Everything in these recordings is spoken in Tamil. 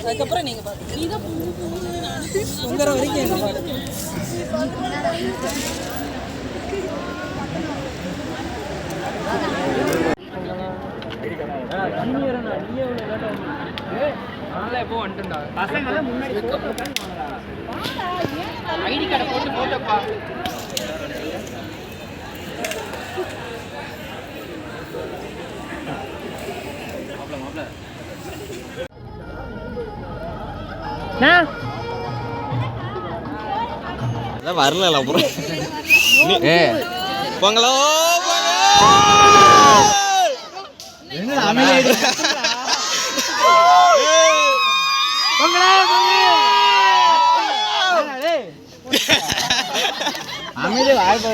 அதுக்கப்புறம் நீங்க பாருங்க. நீ தான் உங்கற வரைக்கும் என்ன பாருங்க. எப்போ வந்துட்டா பசங்க முன்னாடி ஐடி கார்டை போட்டு போட்டோப்பா. வரல அப்புறம் பொங்கலோ அமைதி வாய்ப்பா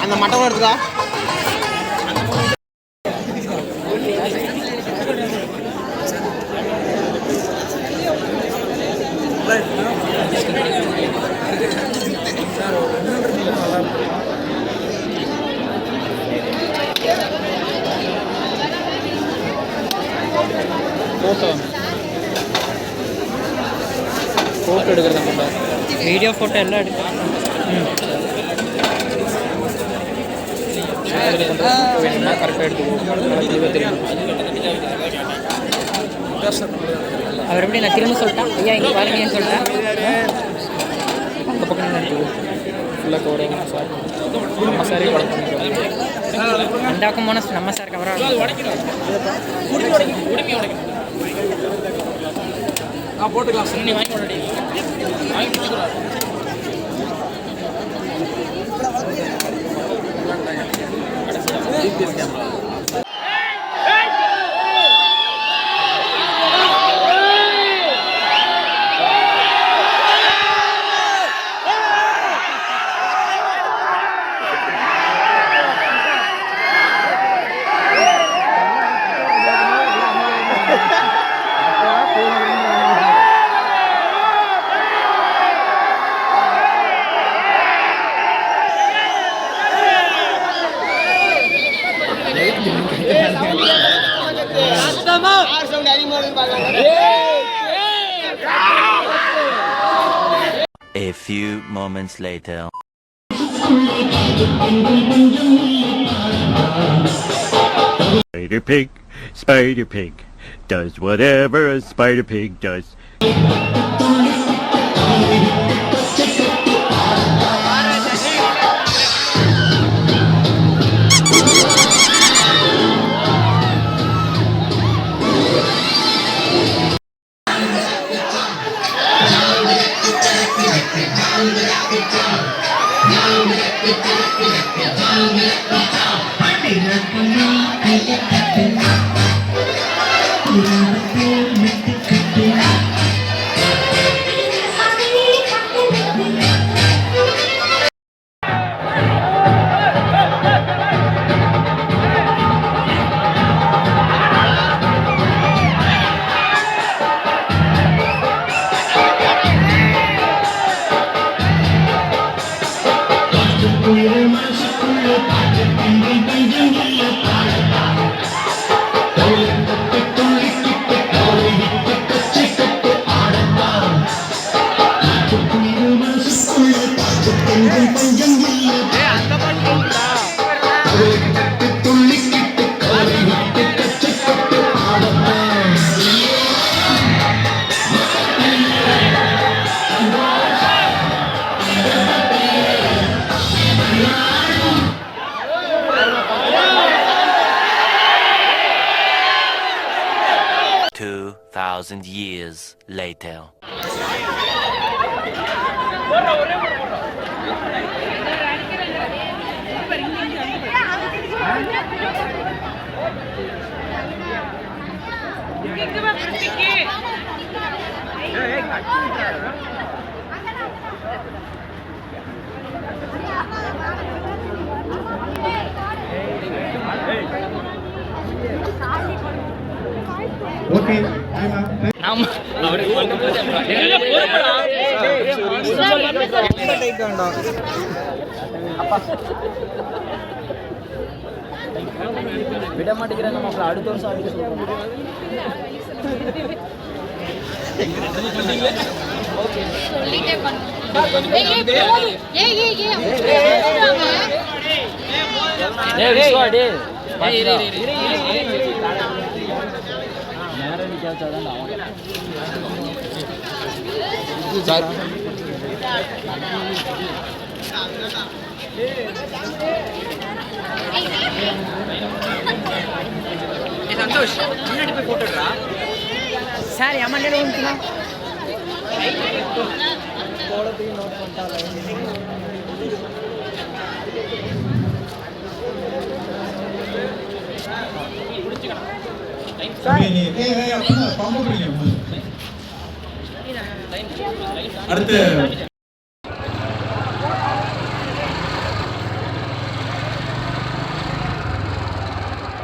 அந்த மட்டம் எடுத்துக்கா. ஃபோட்டோ எடுக்கிறத மட்டும் வீடியோ ஃபோட்டோ எல்லாம் எடுக்கலாம். வேணும்னா கரெக்டாக எடுத்துக்குவோம். தெரியும் அவர் எப்படி நான் திரும்ப சொல்லிட்டேன் ஐயா இங்கே பாருங்கன்னு சொல்லிட்டேன். அந்த பக்கம் எடுத்துக்குவோம் ஃபுல்லாக கவர் சார் நம்ம சாரே வளர்க்கணும். அந்த பக்கம் போனால் நம்ம சார் கவராக போட்டுக்கலாம். நீ வாங்கி கொண்டாடி வாங்கி கொடுக்குறாரு. A few moments later. Spider Pig does whatever a Spider Pig does. Thousand years later. Okay, ஆமா விட மாட்டேங்கிறாங்க மாப்பிள்ள. அடுத்த வருஷம் அடிக்க சொல்லுவோம். சந்தோஷ் முன்னாடி போய் போட்டுடுறா சார் எம்எல்ஏ வந்துச்சுன்னா போலத்தையும் நோட் பண்ணிட்டாங்க. அடுத்து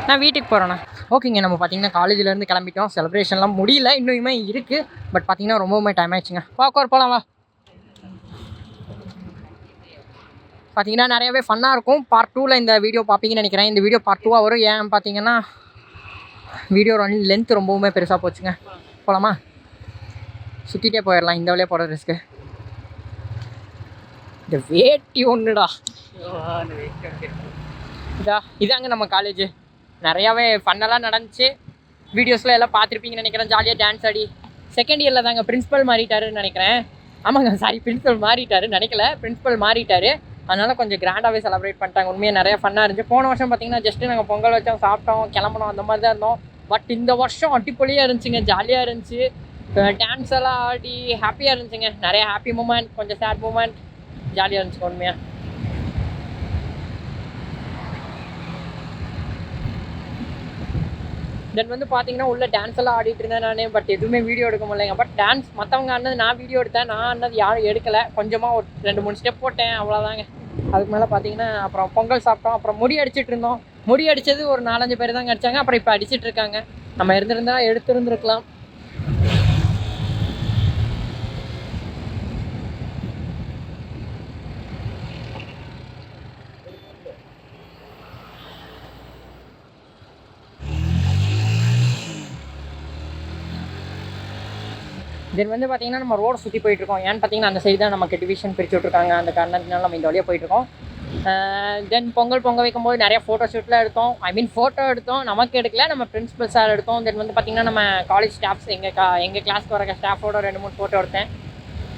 நான் வீட்டுக்கு போகிறேண்ணா. ஓகேங்க, நம்ம பார்த்தீங்கன்னா காலேஜிலேருந்து கிளம்பிட்டோம். செலிப்ரேஷன்லாம் முடியல, இன்னுமே இருக்குது. பட் பார்த்தீங்கன்னா ரொம்பவுமே டைம் ஆயிடுச்சுங்க. போகலாம் வா. பார்த்தீங்கன்னா நிறையவே ஃபன்னாக இருக்கும். பார்ட் 2ல் இந்த வீடியோ பார்ப்பீங்கன்னு நினைக்கிறேன். இந்த வீடியோ பார்ட் 2 வரும். ஏன் பார்த்தீங்கன்னா வீடியோ லென்த் ரொம்பவுமே பெருசாக போச்சுங்க. போகலாமா? சுற்றிட்டே போயிடலாம். இந்த வழியாக போகிற ரிஸ்க்கு. இந்த வேட்டி ஒன்றுடா. இதாங்க நம்ம காலேஜு. நிறையாவே ஃபன்னெல்லாம் நடந்துச்சு. வீடியோஸில் எல்லாம் பார்த்துருப்பீங்கன்னு நினைக்கிறேன். ஜாலியாக டான்ஸ் ஆடி செகண்ட் இயரில் தாங்க பிரின்ஸிபல் மாறிட்டாருன்னு நினைக்கிறேன். ஆமாங்க, சாரி, பிரின்ஸிபல் மாறிட்டாரு நினைக்கல, பிரின்ஸிபல் மாறிட்டார். அதனால் கொஞ்சம் கிராண்டாகவே செலிப்ரேட் பண்ணிட்டாங்க. உண்மையாக நிறைய ஃபன்னாக இருந்துச்சு. போன வருஷம் பார்த்தீங்கன்னா ஜஸ்ட்டு நாங்கள் பொங்கல் வச்சோம், சாப்பிட்டோம், கிளம்பணும், அந்த மாதிரி தான் இருந்தோம். பட் இந்த வருஷம் அடிப்பொலியாக இருந்துச்சுங்க. ஜாலியாக இருந்துச்சு. டான்ஸ் எல்லாம் ஆடி ஹாப்பியாக இருந்துச்சுங்க. நிறைய ஹாப்பி மூமெண்ட், கொஞ்சம் சேட் மூமெண்ட், ஜாலியாக இருந்துச்சுங்க உண்மையாக. தென் வந்து பார்த்தீங்கன்னா உள்ள டான்ஸ் எல்லாம் ஆடிட்டு இருந்தேன் நான். பட் எதுவுமே வீடியோ எடுக்க முடியலைங்க. பட் டான்ஸ் மற்றவங்க ஆனது நான் வீடியோ எடுத்தேன். நான் ஆனது யாரும் எடுக்கலை. கொஞ்சமாக ஒரு 2-3 ஸ்டெப் போட்டேன், அவ்வளோதாங்க. அதுக்கு மேலே பார்த்தீங்கன்னா அப்புறம் பொங்கல் சாப்பிட்டோம். அப்புறம் முடி அடிச்சிட்டு இருந்தோம். முடி அடித்தது ஒரு 4-5 பேர் தாங்க அடித்தாங்க. அப்புறம் இப்போ அடிச்சிட்டு இருக்காங்க. நம்ம இருந்திருந்தா எடுத்துருந்துருக்கலாம். தென் வந்து பார்த்தீங்கன்னா நம்ம ரோடு சுற்றி போயிட்டுருக்கோம். ஏன்னு பார்த்தீங்கன்னா அந்த சைடு தான் நமக்கு டிவிஷன் பிரித்து விட்ருக்காங்க. அந்த காரணத்தினால நம்ம இந்த வழியாக போயிட்டுருக்கோம். தென் பொங்கல் வைக்கும்போது நிறையா ஃபோட்டோ ஷூட்லாம் எடுத்தோம். ஃபோட்டோ எடுத்தோம். நமக்கு எடுக்கல, நம்ம பிரின்சிபல் சார் எடுத்தோம். தென் வந்து பார்த்திங்கன்னா நம்ம காலேஜ் ஸ்டாஃப்ஸ் எங்கள் கிளாஸ்க்கு வர ஸ்டாஃபோட 2-3 ஃபோட்டோ எடுத்தேன்.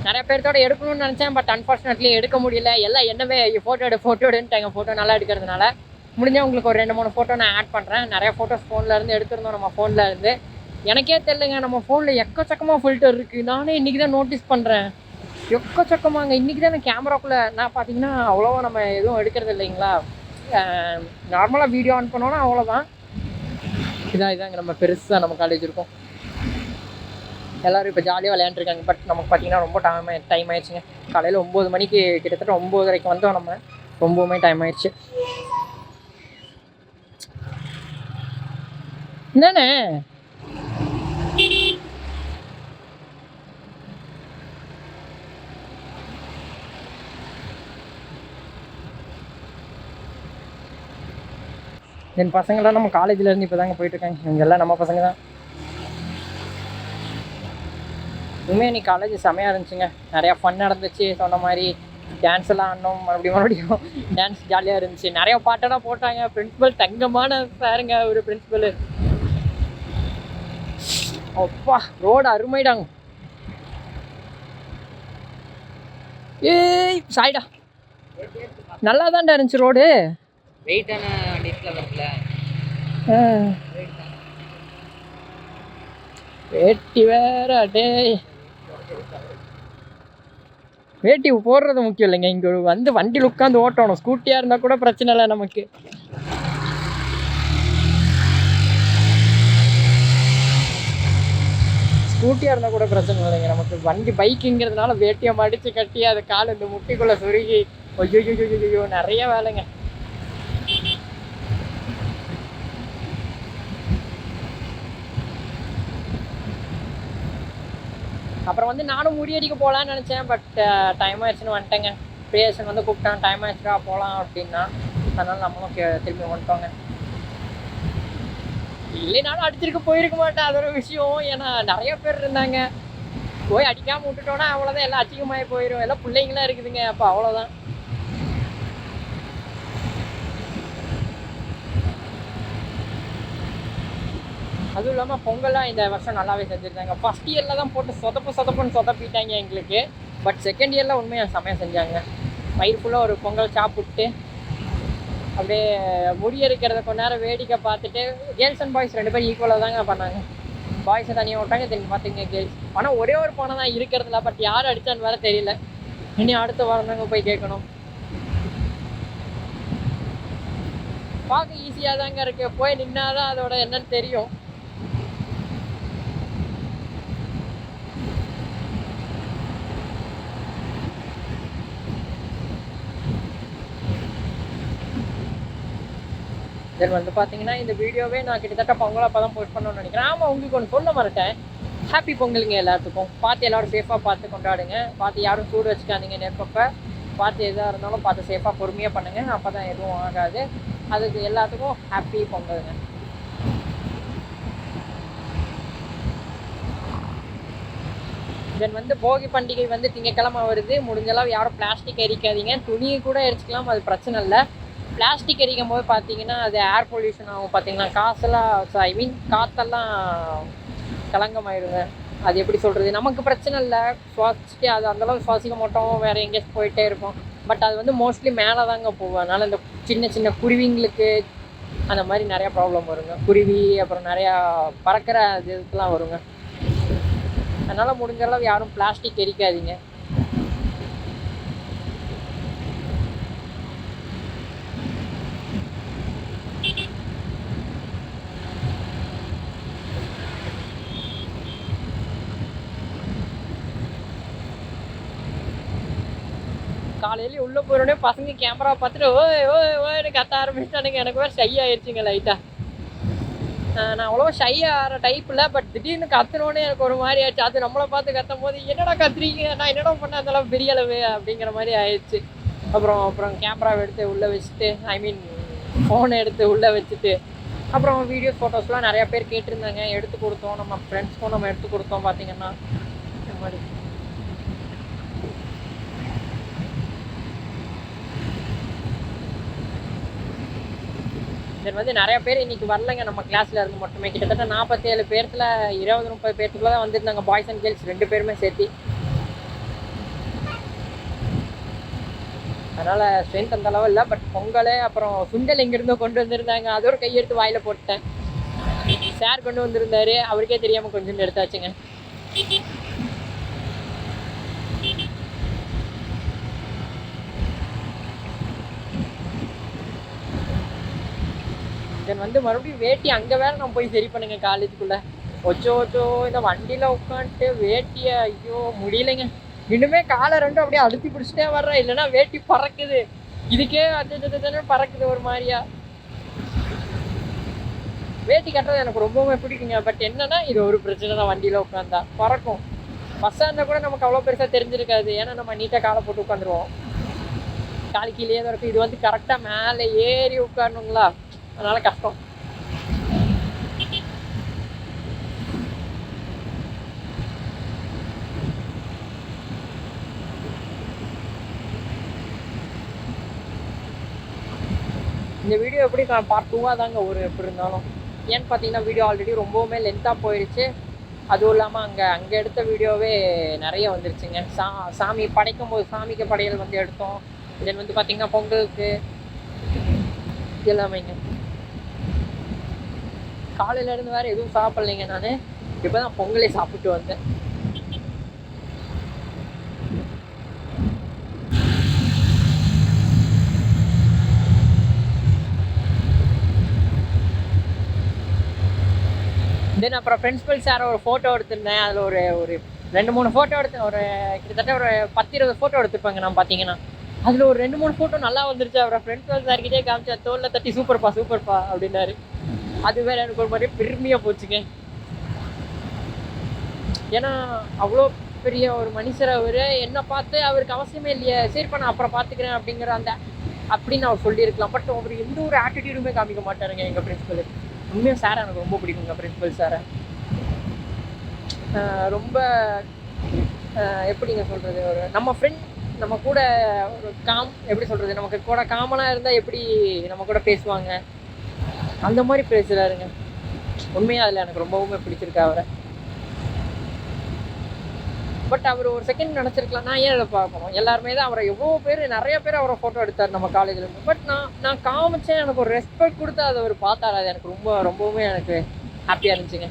நிறைய பேர்த்தோட எடுக்கணும்னு நினச்சேன். பட் அன்ஃபார்ச்சுனேட்லி எடுக்க முடியல. எல்லாம் என்னவே ஃபோட்டோ எடுன்ட்டாங்க. ஃபோட்டோ நல்லா எடுக்கிறதுனால முடிஞ்சால் உங்களுக்கு ஒரு 2-3 ஃபோட்டோ நான் ஆட் பண்ணுறேன். நிறையா ஃபோட்டோஸ் ஃபோன்லேருந்து எடுத்துருந்தோம். நம்ம ஃபோனில் இருந்து எனக்கே தெரியலங்க, நம்ம ஃபோனில் எக்கச்சக்கமாக ஃபில்டர் இருக்குது. நானே இன்றைக்கி தான் நோட்டீஸ் பண்ணுறேன். எக்கச்சக்கமாங்க. இன்றைக்கி தான் கேமராக்குள்ளே நான் பார்த்தீங்கன்னா அவ்வளோவா நம்ம எதுவும் எடுக்கிறது இல்லைங்களா. நார்மலாக வீடியோ ஆன் பண்ணோன்னா அவ்வளோதான். இதாங்க நம்ம பெருசாக நம்ம காலேஜ் இருக்கும். எல்லோரும் இப்போ ஜாலியாக விளையாண்டுருக்காங்க. பட் நமக்கு பார்த்தீங்கன்னா ரொம்ப டைம் ஆயிடுச்சுங்க. காலையில் 9 மணிக்கு கிட்டத்தட்ட 9:30 வந்தோம். நம்ம ரொம்பவுமே டைம் ஆயிடுச்சு. என்னண்ணே என் பசங்களாம் நம்ம காலேஜிலேருந்து இப்போ தாங்க போயிட்டுருக்காங்க. இவங்க எல்லாம் நம்ம பசங்க தான். உண்மையாக இன்னைக்கு காலேஜ் செமையாக இருந்துச்சுங்க. நிறையா ஃபன் நடந்துச்சு. சொன்ன மாதிரி டான்ஸ் எல்லாம் ஆடினோம். மறுபடியும் டான்ஸ் ஜாலியாக இருந்துச்சு. நிறையா பாட்டெல்லாம் போட்டாங்க. பிரின்ஸிபல் தங்கமான சாருங்க ஒரு பிரின்ஸிபல். அப்பா ரோடு அருமைடாங்க. ஏய் சாய்டா, நல்லா தான்டா இருந்துச்சு ரோடு. வெயிட்டான டிஸ்ல வரல. வேட்டி வேற டே. வேட்டி போடுறது முக்கியம் இல்லைங்க. இங்கே வந்து வண்டியில் உட்காந்து ஓட்டணும். ஸ்கூட்டியாக இருந்தால் கூட பிரச்சனை இல்லை நமக்கு. ஸ்கூட்டியாக இருந்தால் கூட பிரச்சனை இல்லைங்க. நமக்கு வண்டி பைக்குங்கிறதுனால வேட்டியை மடித்து கட்டி அதை கால் இந்த முட்டிக்குள்ளே சுருகி ஐயோ நிறைய வேலைங்க. அப்புறம் வந்து நானும் முடியடிக்க போகலான்னு நினச்சேன். பட் டைம் ஆயிடுச்சுன்னு வந்துட்டேங்க. பிரியேஷன் வந்து கூப்பிட்டான், டைம் ஆயிடுச்சுடா போகலாம் அப்படின்னா. அதனால் நம்மளும் திரும்பி வந்துட்டோங்க. இல்லைனாலும் அடிச்சிருக்க போயிருக்க மாட்டேன், அது ஒரு விஷயம். ஏன்னா நிறைய பேர் இருந்தாங்க. போய் அடிக்காமல் விட்டுட்டோன்னா அவ்வளோதான், எல்லாம் அச்சிகமாகி போயிடும். எல்லாம் பிள்ளைங்களாம் இருக்குதுங்க. அப்போ அவ்வளோதான். அதுவும் இல்லாமல் பொங்கல்லாம் இந்த வருஷம் நல்லாவே செஞ்சுருந்தாங்க. ஃபஸ்ட் இயரில் தான் போட்டு சொதப்புன்னு சொதப்பிட்டாங்க எங்களுக்கு. பட் செகண்ட் இயரில் உண்மையாக செம்மையாக செஞ்சாங்க. வயிறு ஃபுல்லாக ஒரு பொங்கல் சாப்பிட்டு அப்படியே முடியெடுக்கிறத கொஞ்ச நேரம் வேடிக்கை பார்த்துட்டு, கேர்ள்ஸ் அண்ட் பாய்ஸ் 2 பேரும் ஈக்குவலாக தாங்க பண்ணாங்க. பாய்ஸை தனியாக விட்டாங்க, திரும்பி பார்த்துங்க கேர்ள்ஸ். ஆனால் ஒரே ஒரு பானை தான் இருக்கிறதுல. பட் யார் அடித்தான்னு வேறு தெரியல. இனி அடுத்த வாரம் தாங்க போய் கேட்கணும். பார்க்க ஈஸியாக தாங்க இருக்குது, போய் நின்னாதான் அதோட என்னன்னு தெரியும். தென் வந்து பார்த்தீங்கன்னா இந்த வீடியோவே நான் கிட்டத்தட்ட பொங்கல் அப்போ தான் போஸ்ட் பண்ணணும்னு நினைக்கிறேன். ஆமாம், உங்களுக்கு ஒன்று சொல்ல மாட்டேன். ஹாப்பி பொங்கலுங்க எல்லாத்துக்கும். பார்த்து எல்லோரும் சேஃபாக பார்த்து கொண்டாடுங்க. பார்த்து யாரும் சூடு வச்சுக்காதீங்க நெருப்பப்போ. பார்த்து எதாக இருந்தாலும் பார்த்து சேஃபாக பொறுமையாக பண்ணுங்கள். அப்போ தான் எதுவும் ஆகாது. அதுக்கு எல்லாத்துக்கும் ஹாப்பி பொங்கலுங்க. தென் வந்து போகி பண்டிகை வந்து திங்கக்கிழமை வருது. முடிஞ்சளவு யாரும் பிளாஸ்டிக் எரிக்காதீங்க. துணியை கூட எரிச்சிக்கலாம், அது பிரச்சனை இல்லை. பிளாஸ்டிக் எரிக்கும் போது பார்த்தீங்கன்னா அது ஏர் பொல்யூஷன் ஆகும். பார்த்தீங்கன்னா காற்றெல்லாம் கலங்கமாயிடுங்க. அது எப்படி சொல்கிறது, நமக்கு பிரச்சனை இல்லை, சுவாசிச்சுட்டு அது அந்தளவுக்கு சுவாசிக்க மாட்டோம், வேறு எங்கேயாச்சும் போயிட்டே இருப்போம். பட் அது வந்து மோஸ்ட்லி மேலே தாங்க போகும். அதனால் இந்த சின்ன குருவிங்களுக்கு அந்த மாதிரி நிறையா ப்ராப்ளம் வருங்க. குருவி அப்புறம் நிறையா பறக்கிற இதுக்கெலாம் வருங்க. அதனால் முடிஞ்ச அளவு யாரும் பிளாஸ்டிக் எரிக்காதீங்க. காலையிலேயே உள்ளே போயிடனே பசங்க கேமரா பார்த்துட்டு ஓய்னு கத்த ஆரம்பிச்சிட்டானுங்க. எனக்கு வேறு ஷை ஆயிடுச்சுங்க லைட்டாக. நான் அவ்வளோவா ஷை ஆகிற டைப் இல்லை. பட் திடீர்னு கத்துனோடனே எனக்கு ஒரு மாதிரி ஆயிடுச்சு. அது நம்மளை பார்த்து கத்தும் போது என்னடா கத்துறீங்க, நான் என்னடா பண்ண அந்தளவு பெரிய அளவு அப்படிங்கிற மாதிரி ஆயிடுச்சு. அப்புறம் கேமராவை எடுத்து உள்ளே வச்சுட்டு, ஃபோனை எடுத்து உள்ளே வச்சுட்டு, அப்புறம் வீடியோஸ் ஃபோட்டோஸ்லாம் நிறையா பேர் கேட்டிருந்தாங்க, எடுத்து கொடுத்தோம். நம்ம ஃப்ரெண்ட்ஸ்க்கும் நம்ம எடுத்து கொடுத்தோம். பார்த்தீங்கன்னா இந்த மாதிரி தென் வந்து நிறைய பேர் இன்றைக்கி வரலைங்க. நம்ம கிளாஸில் இருந்து மட்டுமே கிட்டத்தட்ட 47 பேர்த்தில் 20-30 பேர்த்துக்குள்ள தான் வந்துருந்தாங்க. பாய்ஸ் அண்ட் கேர்ள்ஸ் 2 பேருமே சேர்த்து. அதனால் ஸ்ட்ரென்த் அந்த அளவு இல்லை. பட் பொங்கல் அப்புறம் சுண்டல் எங்கேருந்தோ கொண்டு வந்திருந்தாங்க. அது ஒரு கையெடுத்து வாயில் போட்டேன். சார் கொண்டு வந்திருந்தார், அவருக்கே தெரியாமல் கொஞ்சம் எடுத்தாச்சுங்க. தென் வந்து மறுபடியும் வேட்டி அங்கே வேறு நான் போய் சரி பண்ணுங்க காலேஜுக்குள்ளே. ஒச்சோ இந்த வண்டியில் உட்காந்துட்டு வேட்டியை ஐயோ முடியலைங்க. இன்னுமே காலை 2 அப்படியே அழுத்தி பிடிச்சிட்டே வர்றேன், இல்லைன்னா வேட்டி பறக்குது. இதுக்கே அது பறக்குது ஒரு மாதிரியா. வேட்டி கட்டுறது எனக்கு ரொம்பவுமே பிடிக்குங்க. பட் என்னன்னா இது ஒரு பிரச்சனை தான், வண்டியில் உட்காந்தா பறக்கும். பஸ்ஸாக இருந்தால் கூட நமக்கு அவ்வளோ பெருசாக தெரிஞ்சிருக்காது. ஏன்னா நம்ம நீட்டாக காலை போட்டு உட்காந்துருவோம். கால் கீழே தான் இருக்கும். இது வந்து கரெக்டாக மேலே ஏறி உட்காரணுங்களா, அதனால் கஷ்டம். இந்த வீடியோ எப்படி பார்ட் 2-ஆக தாங்க எப்படி இருந்தாலும். ஏன்னு பார்த்தீங்கன்னா வீடியோ ஆல்ரெடி ரொம்பவுமே லென்த்தாக போயிடுச்சு. அதுவும் இல்லாமல் அங்கே எடுத்த வீடியோவே நிறைய வந்துருச்சுங்க. சாமி படைக்கும் போது சாமிக்கு படையல் வந்து எடுத்தோம். தென் வந்து பார்த்தீங்கன்னா பொங்கலுக்கு எல்லாமேங்க. காலையிலேருந்து வேறு எதுவும் சாப்பிட்லைங்க. நான் இப்போ தான் பொங்கலே சாப்பிட்டு வந்தேன். தென் அப்புறம் பிரின்சிபல் சார் ஒரு ஃபோட்டோ எடுத்திருந்தேன். அதில் ஒரு ஒரு 2-3 ஃபோட்டோ எடுத்தேன். ஒரு கிட்டத்தட்ட ஒரு 10-20 ஃபோட்டோ எடுத்துருப்பாங்க நான் பார்த்தீங்கன்னா. அதில் ஒரு 2-3 ஃபோட்டோ நல்லா வந்துருச்சு. அப்புறம் பிரின்சிபல் சார்கிட்டே காமிச்சா தோளில் தட்டி சூப்பர்ப்பா அப்படின்னாரு. அது வேற எனக்கு ஒரு மாதிரி பெருமையாக போச்சுங்க. ஏன்னா அவ்வளோ பெரிய ஒரு மனுஷர் அவர், என்னை பார்த்து அவருக்கு அவசியமே இல்லையே, சரிப்பா நான் அப்புறம் பார்த்துக்கிறேன் அப்படிங்கிற அப்படின்னு அவர் சொல்லியிருக்கலாம். பட் அவர் எந்த ஒரு ஆட்டிடியூடுமே காமிக்க மாட்டாருங்க எங்கள் பிரின்சிபல். உண்மையாக சாரை எனக்கு ரொம்ப பிடிக்குங்க பிரின்சிபல் சாரை. ரொம்ப எப்படிங்க சொல்கிறது, ஒரு நம்ம ஃப்ரெண்ட், நம்ம கூட ஒரு எப்படி சொல்கிறது, நமக்கு கூட காமனாக இருந்தால் எப்படி நம்ம கூட பேசுவாங்க அந்த மாதிரி பேசுகிறாருங்க. உண்மையாக அதில் எனக்கு ரொம்பவுமே பிடிச்சிருக்கு அவரை. பட் அவர் ஒரு செகண்ட் நினச்சிருக்கலாம், நான் ஏன் இதை பார்க்கணும், எல்லாருமே தான் அவரை எவ்வளோ பேர், நிறைய பேர் அவரை ஃபோட்டோ எடுத்தார் நம்ம காலேஜில் இருந்து. பட் நான் காமிச்சேன், எனக்கு ஒரு ரெஸ்பெக்ட் கொடுத்து அதை அவர் பார்த்தாரு. அது எனக்கு ரொம்பவுமே எனக்கு ஹாப்பியாக இருந்துச்சுங்க.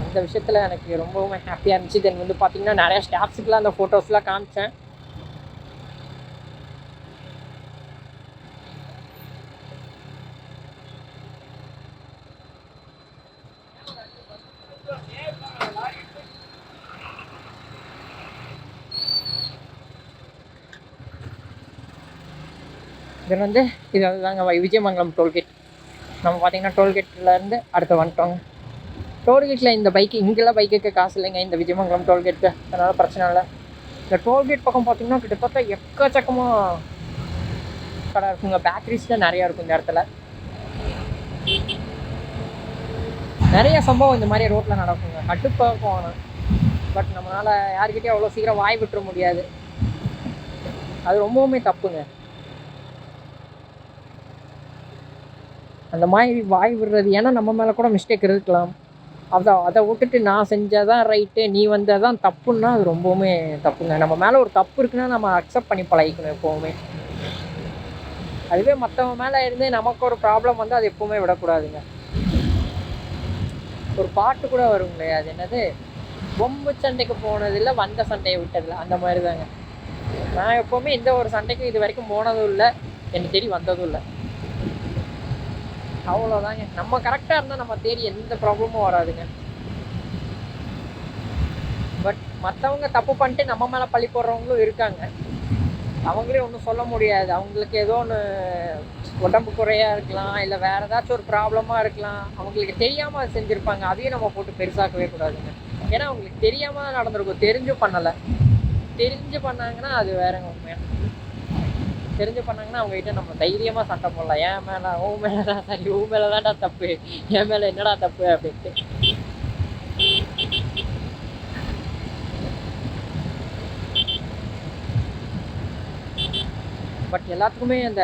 அந்த விஷயத்தில் எனக்கு ரொம்பவுமே ஹாப்பியாக இருந்துச்சு. தென் வந்து பார்த்தீங்கன்னா நிறையா ஸ்டாஃப்ஸுக்கெலாம் அந்த ஃபோட்டோஸ்லாம் காமிச்சேன். தென் வந்து இது அதுதாங்க விஜயமங்கலம் டோல்கேட். நம்ம பார்த்தீங்கன்னா டோல்கேட்லேருந்து அடுத்து வந்துட்டோங்க. டோல்கேட்டில் இந்த பைக்கு இங்கெல்லாம் பைக்குக்கு காசு இல்லைங்க இந்த விஜயமங்கலம் டோல்கேட்டுக்கு, அதனால் பிரச்சனை இல்லை. இந்த டோல்கேட் பக்கம் பார்த்தீங்கன்னா கிட்டத்தட்ட எக்கச்சக்கமாக கடை இருக்குங்க. பேக்கரிஸ்லாம் நிறையா இருக்கும் இந்த இடத்துல. நிறைய சம்பவம் இந்த மாதிரி ரோட்டில் நடக்குங்க. கட்டுப்பாக போகணும். பட் நம்மளால் யாருக்கிட்டே அவ்வளோ சீக்கிரம் வாய் விட்டுற முடியாது. அது ரொம்பவுமே தப்புங்க. அந்த மாதிரி வாய் விடுறது, ஏன்னா நம்ம மேலே கூட மிஸ்டேக் இருக்கலாம். அதை விட்டுட்டு நான் செஞ்சதான் ரைட்டு, நீ வந்ததான் தப்புன்னா அது ரொம்பவுமே தப்புங்க. நம்ம மேலே ஒரு தப்பு இருக்குன்னா நம்ம அக்செப்ட் பண்ணி பழகிக்கணும் எப்போவுமே. அதுவே மற்றவங்க மேலே இருந்து நமக்கு ஒரு ப்ராப்ளம் வந்து அது எப்போவுமே விடக்கூடாதுங்க. ஒரு பாட்டு கூட வருங்களே, அது என்னது, பொம்பு சண்டைக்கு போனதில்லை வந்த சண்டையை விட்டதில்லை, அந்த மாதிரி தாங்க. நான் எப்போவுமே எந்த ஒரு சண்டைக்கும் இது வரைக்கும் போனதும் இல்லை, என்னை தேடி வந்ததும் இல்லை. அவ்வளோதாங்க. நம்ம கரெக்டாக இருந்தால் நம்ம தேடி எந்த ப்ராப்ளமும் வராதுங்க. பட் மற்றவங்க தப்பு பண்ணிட்டு நம்ம மேலே பழி போடுறவங்களும் இருக்காங்க. அவங்களே ஒன்றும் சொல்ல முடியாது. அவங்களுக்கு ஏதோ ஒன்று உடம்பு குறையாக இருக்கலாம், இல்லை வேறு ஏதாச்சும் ஒரு ப்ராப்ளமாக இருக்கலாம். அவங்களுக்கு தெரியாமல் அதை செஞ்சுருப்பாங்க. அதையும் நம்ம போட்டு பெருசாக்கவே கூடாதுங்க. ஏன்னா அவங்களுக்கு தெரியாமல் தான் நடந்திருக்கும், தெரிஞ்சு பண்ணலை. தெரிஞ்சு பண்ணாங்கன்னா அது வேறங்க. உண்மையாக தெரிஞ்சு பண்ணாங்கன்னா அவங்ககிட்ட நம்ம தைரியமாக சண்டை போடலாம். என் மேலே உன் மேலே தான் சரி, உன் மேலே தான்டா தப்பு, என் மேலே என்னடா தப்பு அப்படின்ட்டு. பட் எல்லாத்துக்குமே அந்த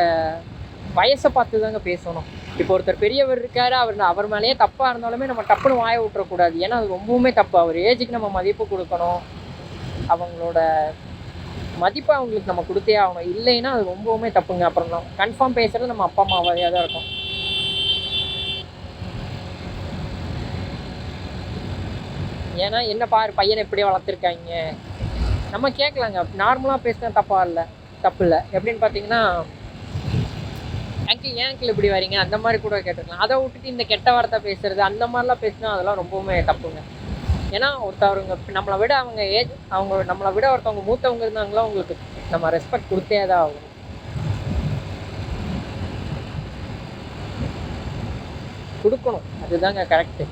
வயசை பார்த்து தாங்க பேசணும். இப்போ ஒருத்தர் பெரியவர் இருக்காரு, அவர் மேலேயே தப்பாக இருந்தாலுமே நம்ம டப்புன்னு வாய விட்டுறக்கூடாது. ஏன்னா அது ரொம்பவுமே தப்பு. அவர் ஏஜுக்கு நம்ம மதிப்பு கொடுக்கணும். அவங்களோட மதிப்பை அவங்களுக்கு நம்ம கொடுத்தே ஆகணும். இல்லைன்னா அது ரொம்பவுமே தப்புங்க. அப்புறம் நம்ம கன்ஃபார்ம் பேசுகிறது நம்ம அப்பா அம்மாவாக தான் இருக்கும். ஏன்னா என்ன பாரு பையனை எப்படியே வளர்த்துருக்காங்க, நம்ம கேட்கலாங்க. நார்மலாக பேசினா தப்பு இல்லை. எப்படின்னு பார்த்தீங்கன்னா, அங்கிள் ஏன் அங்கிள் இப்படி வரீங்க அந்த மாதிரி கூட கேட்டுக்கலாம். அதை விட்டுட்டு இந்த கெட்ட வார்த்தை பேசுறது அந்த மாதிரிலாம் பேசினா அதெல்லாம் ரொம்பவுமே தப்புங்க. ஏன்னா ஒருத்தவங்க நம்மளை விட நம்மளை விட ஒருத்தவங்க மூத்தவங்க இருந்தாங்களோ அவங்களுக்கு நம்ம ரெஸ்பெக்ட் கொடுத்தே தான் ஆகும். கொடுக்கணும், அதுதாங்க கரெக்டு.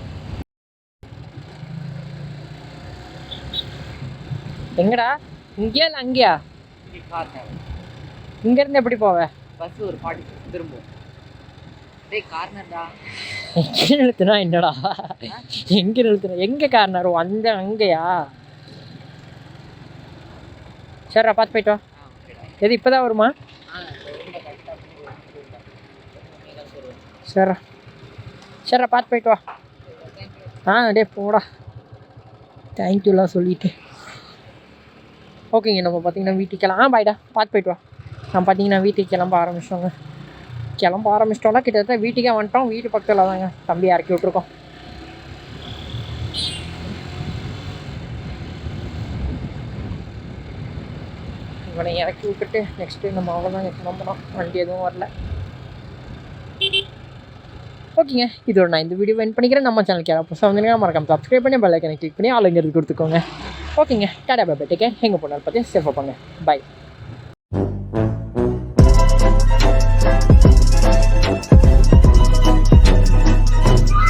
எங்கடா, இங்கேயா இல்லை அங்கேயா? இங்கேருந்து எப்படி போவேன்? பஸ் ஒரு 40 திரும்பும். டேய் கார்னர்டா. எங்கே நிறுத்துனா என்னடா, எங்கே நிறுத்துனா, எங்கே கார்னர்? அங்கேயா? சரிடா, பார்த்து போயிட்டு வா. எது இப்போ தான் வருமா? சரிடா பார்த்து போயிட்டு வா. டே போடா, தேங்க்யூலாம் சொல்லிட்டு. ஓகேங்க, நம்ம பார்த்தீங்கன்னா வீட்டுக்கு பாய்டா, பார்த்து போயிட்டு வா. நான் பார்த்தீங்கன்னா வீட்டுக்கு கிளம்ப ஆரம்பிச்சிட்டோம்னா கிட்டத்தட்ட வீட்டுக்கே வந்துட்டோம். வீட்டு பக்கத்தில் தாங்க தம்பி இறக்கி விட்ருக்கோம். இவனை இறக்கி விட்டுட்டு நெக்ஸ்ட்டு நம்ம அவ்வளோதாங்க கிளம்புறோம். வண்டி எதுவும் வரல. ஓகேங்க, இதோட நான் இந்த வீடியோ வென் பண்ணிக்கிறேன். நம்ம சேனலுக்கு யாராவது புதுசாக வந்தீங்கன்னா மறக்காம சப்ஸ்கிரைப் பண்ணி பெல் ஐக்கனை கிளிக் பண்ணி ஆளுங்கிறது கொடுத்துக்கோங்க. ஓகேங்க, tata bye bye, take care. எங்கே போனாலும் பார்த்து சேஃபாக போங்க. பை.